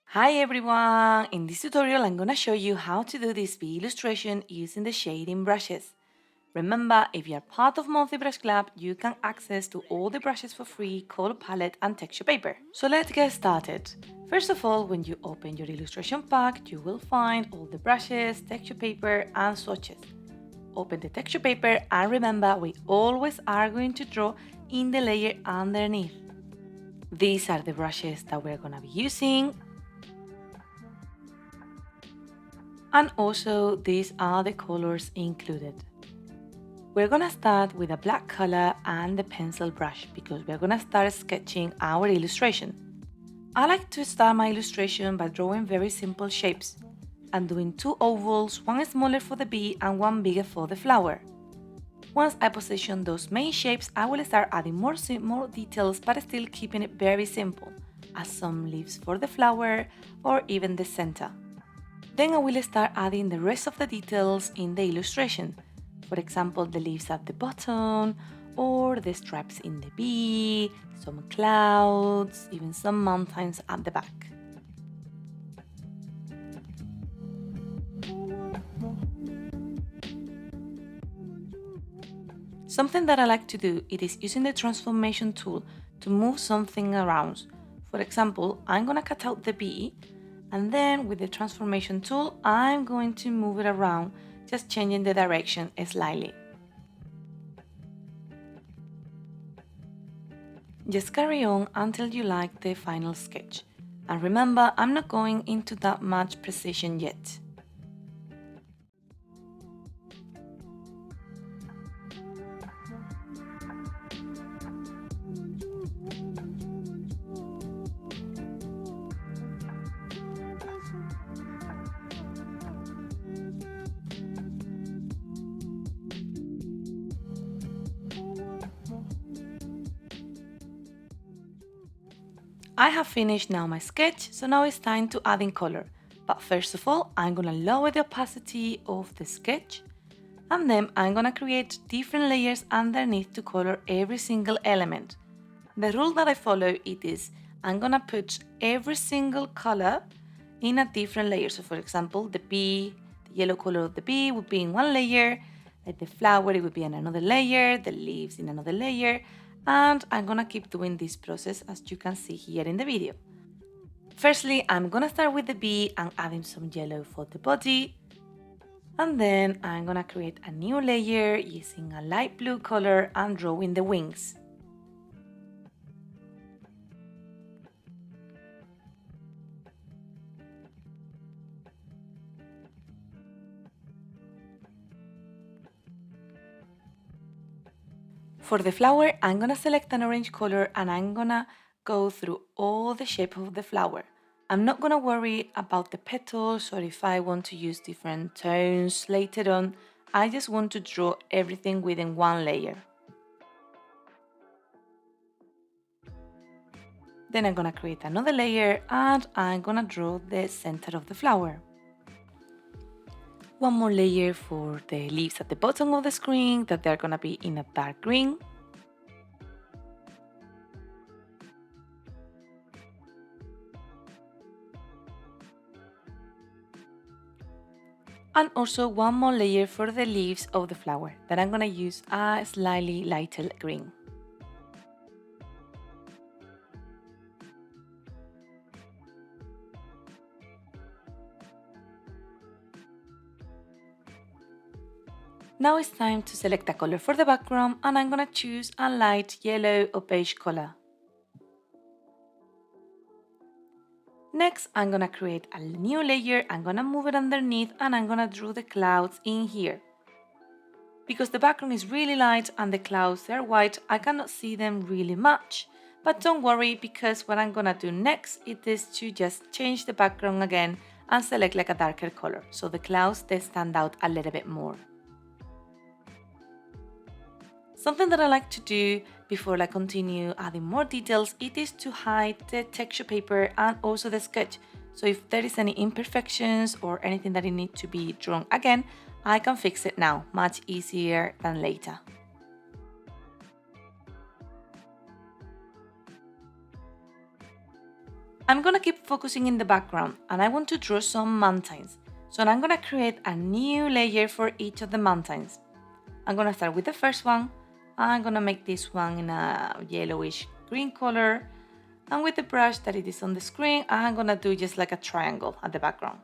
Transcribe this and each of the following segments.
Hi everyone! In this tutorial I'm gonna show you how to do this bee illustration using the shading brushes. Remember, if you are part of Monthly Brush Club, you can access to all the brushes for free, color palette and texture paper. So let's get started. First of all, when you open your illustration pack, you will find all the brushes, texture paper and swatches. Open the texture paper and remember, we always are going to draw in the layer underneath. These are the brushes that we're gonna be using. And also, these are the colors included. We're gonna start with a black color and the pencil brush because we're gonna start sketching our illustration. I like to start my illustration by drawing very simple shapes and doing two ovals, one smaller for the bee and one bigger for the flower. Once I position those main shapes, I will start adding more details but still keeping it very simple, as some leaves for the flower or even the center. Then I will start adding the rest of the details in the illustration. For example, the leaves at the bottom, or the stripes in the bee, some clouds, even some mountains at the back. Something that I like to do, it is using the transformation tool to move something around. For example, I'm gonna cut out the bee, and then with the transformation tool, I'm going to move it around, just changing the direction slightly. Just carry on until you like the final sketch. And remember, I'm not going into that much precision yet. I have finished now my sketch, so now it's time to add in color. But first of all, I'm gonna lower the opacity of the sketch, and then I'm gonna create different layers underneath to color every single element. The rule that I follow it is, I'm gonna put every single color in a different layer. So for example, the bee, the yellow color of the bee would be in one layer, like the flower it would be in another layer, the leaves in another layer, and I'm gonna keep doing this process as you can see here in the video. Firstly, I'm gonna start with the bee and adding some yellow for the body, and then I'm gonna create a new layer using a light blue color and drawing the wings. For the flower, I'm gonna select an orange color and I'm gonna go through all the shape of the flower. I'm not gonna worry about the petals or if I want to use different tones later on. I just want to draw everything within one layer. Then I'm gonna create another layer and I'm gonna draw the center of the flower. One more layer for the leaves at the bottom of the screen that they're gonna be in a dark green. And also one more layer for the leaves of the flower that I'm gonna use a slightly lighter green. Now it's time to select a color for the background and I'm gonna choose a light yellow or beige color. Next, I'm gonna create a new layer, I'm gonna move it underneath and I'm gonna draw the clouds in here. Because the background is really light and the clouds are white, I cannot see them really much. But don't worry, because what I'm gonna do next is to just change the background again and select like a darker color, so the clouds they stand out a little bit more. Something that I like to do before I continue adding more details, it is to hide the texture paper and also the sketch. So if there is any imperfections or anything that it needs to be drawn again, I can fix it now, much easier than later. I'm gonna keep focusing in the background and I want to draw some mountains. So I'm gonna create a new layer for each of the mountains. I'm gonna start with the first one. I'm gonna make this one in a yellowish green color. And with the brush that it is on the screen, I'm gonna do just like a triangle at the background.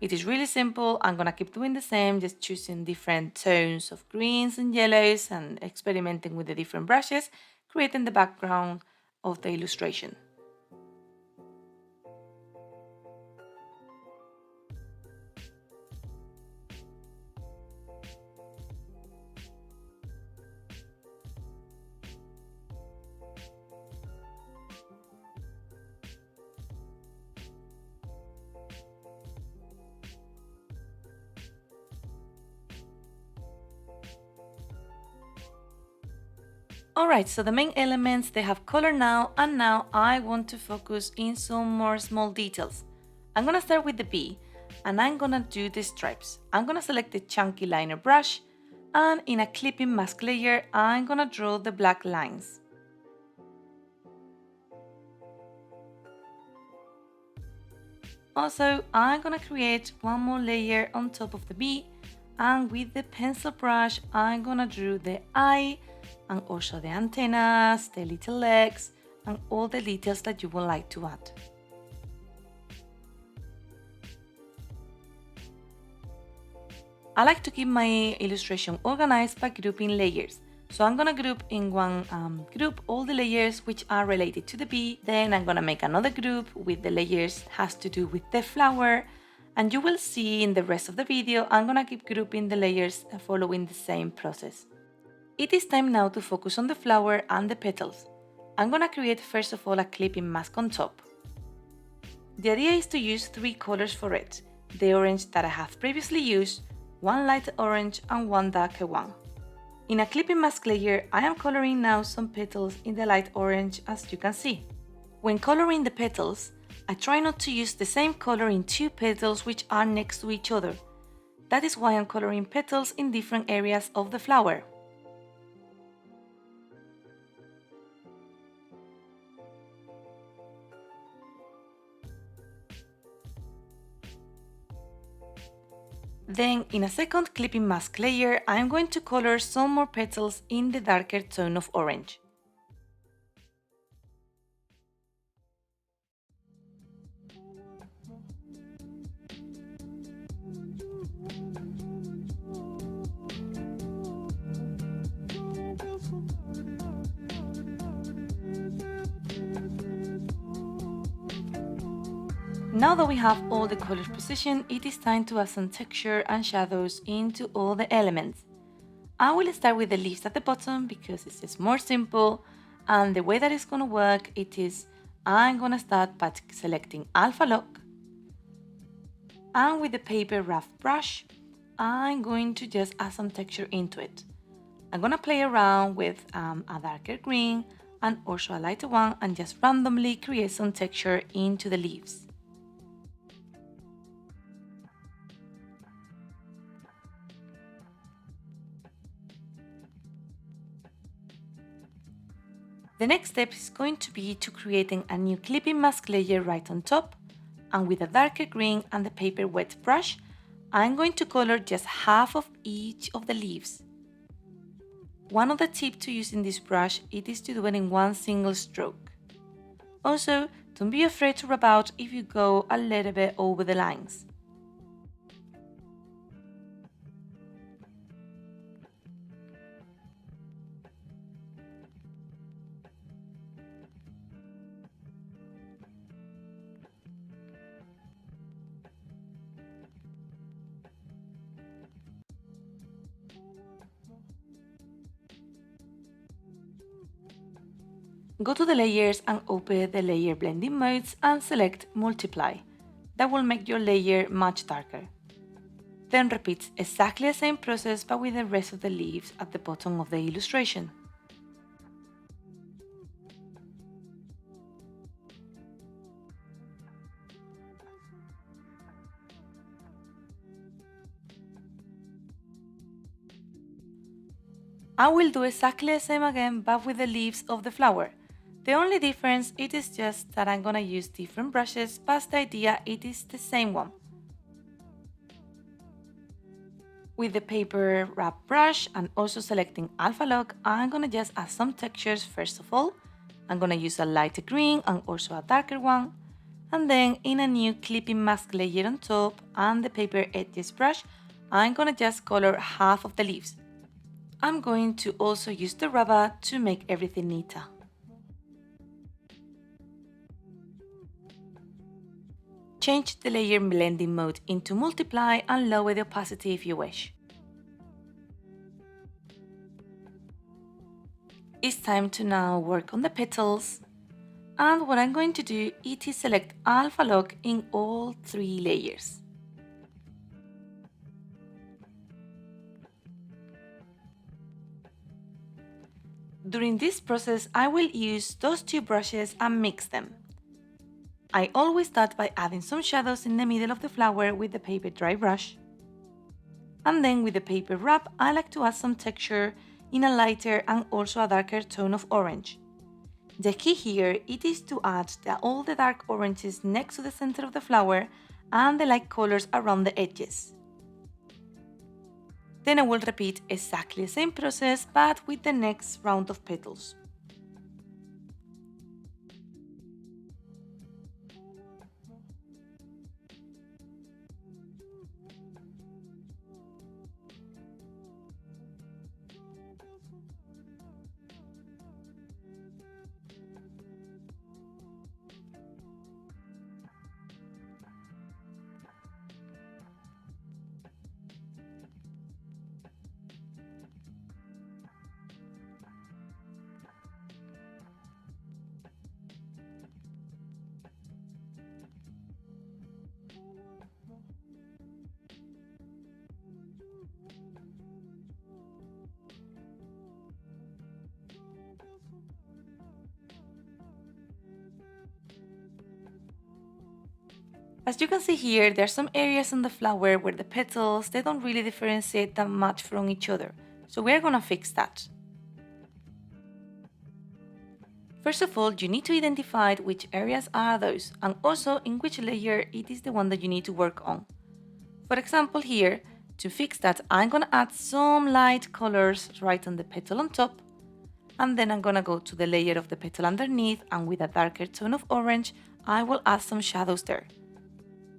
It is really simple. I'm gonna keep doing the same, just choosing different tones of greens and yellows and experimenting with the different brushes, creating the background of the illustration. Alright, so the main elements, they have color now, and now I want to focus in some more small details. I'm gonna start with the bee, and I'm gonna do the stripes. I'm gonna select the chunky liner brush, and in a clipping mask layer, I'm gonna draw the black lines. Also, I'm gonna create one more layer on top of the bee, and with the pencil brush, I'm gonna draw the eye, and also the antennas, the little legs, and all the details that you would like to add. I like to keep my illustration organized by grouping layers. So I'm gonna group in one group all the layers which are related to the bee. Then I'm gonna make another group with the layers has to do with the flower. And you will see in the rest of the video, I'm gonna keep grouping the layers following the same process. It is time now to focus on the flower and the petals. I'm gonna create first of all a clipping mask on top. The idea is to use 3 colors for it. The orange that I have previously used, one light orange and one darker one. In a clipping mask layer, I am coloring now some petals in the light orange as you can see. When coloring the petals, I try not to use the same color in 2 petals which are next to each other. That is why I'm coloring petals in different areas of the flower. Then, in a second clipping mask layer, I am going to color some more petals in the darker tone of orange. Now that we have all the colors positioned, it is time to add some texture and shadows into all the elements. I will start with the leaves at the bottom because it's just more simple, and the way that it's gonna work, it is I'm gonna start by selecting Alpha Lock, and with the paper rough brush, I'm going to just add some texture into it. I'm gonna play around with a darker green and also a lighter one and just randomly create some texture into the leaves. The next step is going to be to creating a new clipping mask layer right on top, and with a darker green and the paper wet brush, I'm going to color just half of each of the leaves. One of the tips to using this brush it is to do it in one single stroke. Also, don't be afraid to rub out if you go a little bit over the lines. Go to the layers and open the layer blending modes and select multiply. That will make your layer much darker. Then repeat exactly the same process but with the rest of the leaves at the bottom of the illustration. I will do exactly the same again but with the leaves of the flower. The only difference it is just that I'm gonna use different brushes, but the idea it is the same one. With the paper wrap brush and also selecting Alpha Lock, I'm gonna just add some textures first of all. I'm gonna use a lighter green and also a darker one. And then in a new clipping mask layer on top and the paper edges brush, I'm gonna just color half of the leaves. I'm going to also use the rubber to make everything neater. Change the layer blending mode into multiply and lower the opacity if you wish. It's time to now work on the petals. And what I'm going to do is select Alpha Lock in all 3 layers. During this process, I will use those 2 brushes and mix them. I always start by adding some shadows in the middle of the flower with the paper dry brush. And then with the paper wrap, I like to add some texture in a lighter and also a darker tone of orange. The key here it is to add all the dark oranges next to the center of the flower and the light colors around the edges. Then I will repeat exactly the same process but with the next round of petals. As you can see here, there are some areas on the flower where the petals they don't really differentiate that much from each other, so we're gonna fix that. First of all, you need to identify which areas are those and also in which layer it is the one that you need to work on. For example here, to fix that I'm gonna add some light colors right on the petal on top and then I'm gonna go to the layer of the petal underneath and with a darker tone of orange I will add some shadows there.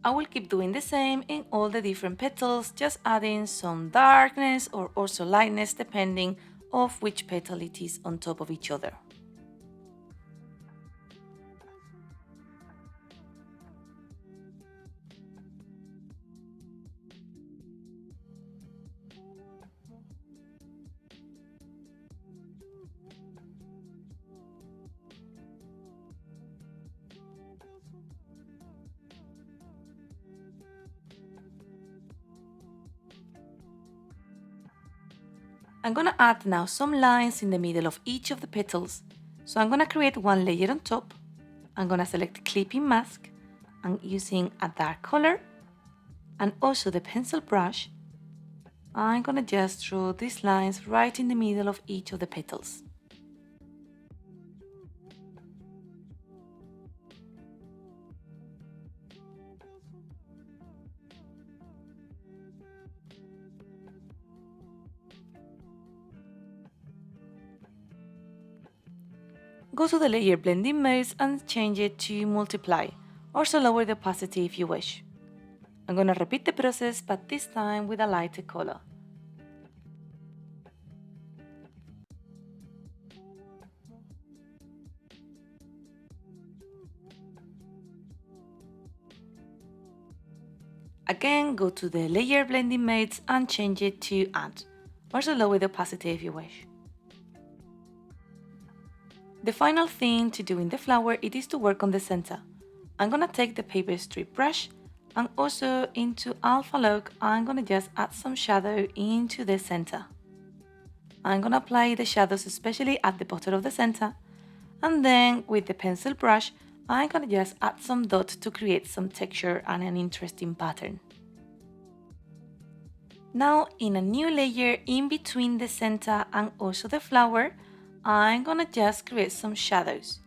I will keep doing the same in all the different petals, just adding some darkness or also lightness depending of which petal it is on top of each other. I'm gonna add now some lines in the middle of each of the petals. So I'm gonna create one layer on top. I'm gonna select clipping mask and using a dark color and also the pencil brush, I'm gonna just draw these lines right in the middle of each of the petals. Go to the layer blending modes and change it to multiply, also lower the opacity if you wish. I'm gonna repeat the process but this time with a lighter color. Again, go to the layer blending modes and change it to add, also lower the opacity if you wish. The final thing to do in the flower it is to work on the center. I'm gonna take the paper strip brush and also into Alpha Lock I'm gonna just add some shadow into the center. I'm gonna apply the shadows especially at the bottom of the center and then with the pencil brush I'm gonna just add some dots to create some texture and an interesting pattern. Now in a new layer in between the center and also the flower I'm gonna just create some shadows.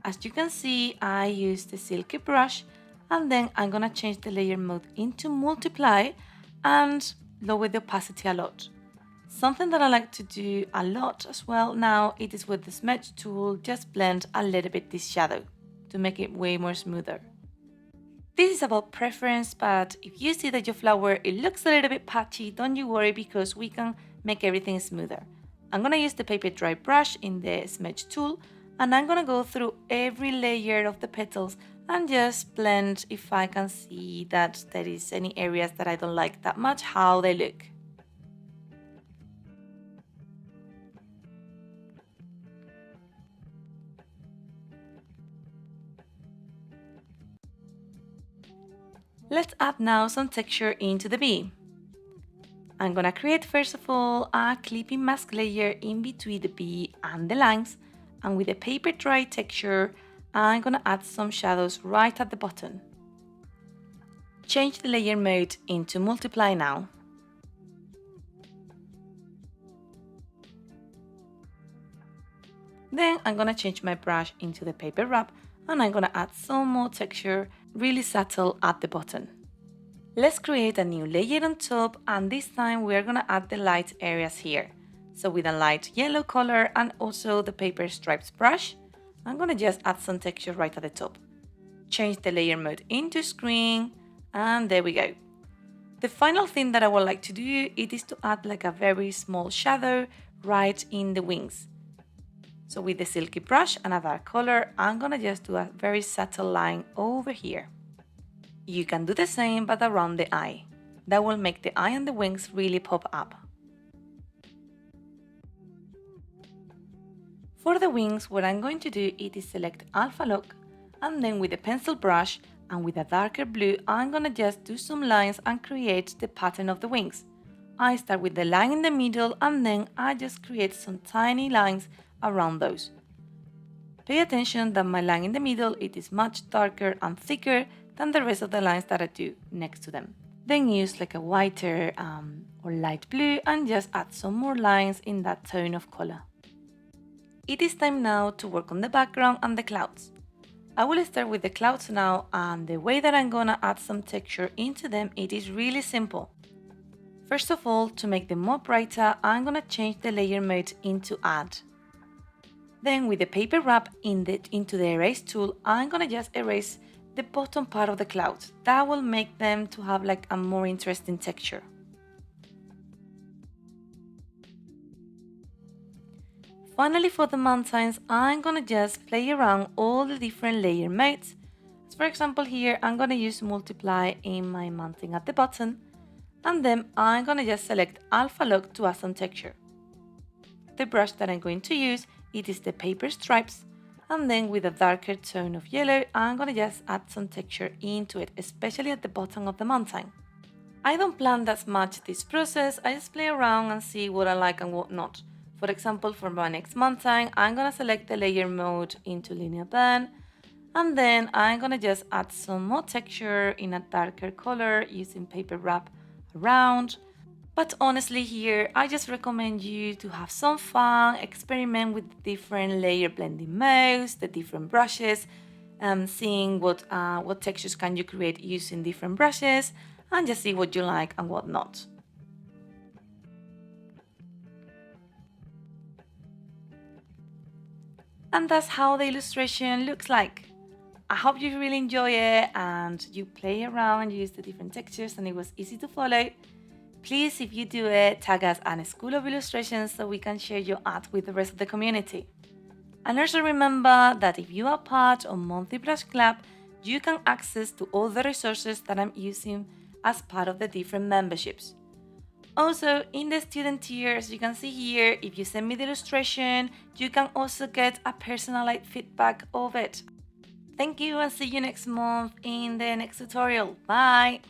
As you can see, I use the silky brush, and then I'm gonna change the layer mode into multiply and lower the opacity a lot. Something that I like to do a lot as well now, it is with the smudge tool, just blend a little bit this shadow to make it way more smoother. This is about preference, but if you see that your flower it looks a little bit patchy, don't you worry because we can make everything smoother. I'm gonna use the paper dry brush in the smudge tool, and I'm gonna go through every layer of the petals and just blend if I can see that there is any areas that I don't like that much how they look. Let's add now some texture into the bee. I'm gonna create first of all a clipping mask layer in between the bee and the lines, and with the paper dry texture I'm gonna add some shadows right at the bottom. Change the layer mode into multiply now. Then I'm gonna change my brush into the paper wrap, and I'm gonna add some more texture, really subtle at the bottom. Let's create a new layer on top, and this time we're gonna add the light areas here. So with a light yellow color and also the paper stripes brush, I'm gonna just add some texture right at the top. Change the layer mode into screen, and there we go. The final thing that I would like to do, it is to add like a very small shadow right in the wings. So with the silky brush and a dark color, I'm gonna just do a very subtle line over here. You can do the same but around the eye. That will make the eye and the wings really pop up. For the wings, what I'm going to do it is select Alpha Lock, and then with the pencil brush and with a darker blue, I'm gonna just do some lines and create the pattern of the wings. I start with the line in the middle, and then I just create some tiny lines around those. Pay attention that my line in the middle it is much darker and thicker than the rest of the lines that I do next to them. Then use like a whiter or light blue and just add some more lines in that tone of color. It is time now to work on the background and the clouds. I will start with the clouds now, and the way that I'm gonna add some texture into them, it is really simple. First of all, to make them more brighter, I'm gonna change the layer mode into add. Then with the paper wrap into the erase tool, I'm gonna just erase the bottom part of the clouds. That will make them to have like a more interesting texture. Finally, for the mountains, I'm gonna just play around all the different layer modes. So for example here, I'm gonna use multiply in my mountain at the bottom, and then I'm gonna just select Alpha Lock to add some texture. The brush that I'm going to use, it is the paper stripes, and then with a darker tone of yellow, I'm gonna just add some texture into it, especially at the bottom of the mountain. I don't plan that much this process, I just play around and see what I like and what not. For example, for my next mountain, I'm gonna select the layer mode into linear blend, and then I'm gonna just add some more texture in a darker color using paper wrap around. But honestly here, I just recommend you to have some fun, experiment with the different layer blending modes, the different brushes, seeing what textures can you create using different brushes, and just see what you like and what not. And that's how the illustration looks like. I hope you really enjoy it and you play around and use the different textures and it was easy to follow. Please, if you do it, tag us at School of Illustrations so we can share your art with the rest of the community. And also remember that if you are part of Monthly Brush Club, you can access to all the resources that I'm using as part of the different memberships. Also, in the student tiers, you can see here, if you send me the illustration, you can also get a personalized feedback of it. Thank you and see you next month in the next tutorial. Bye!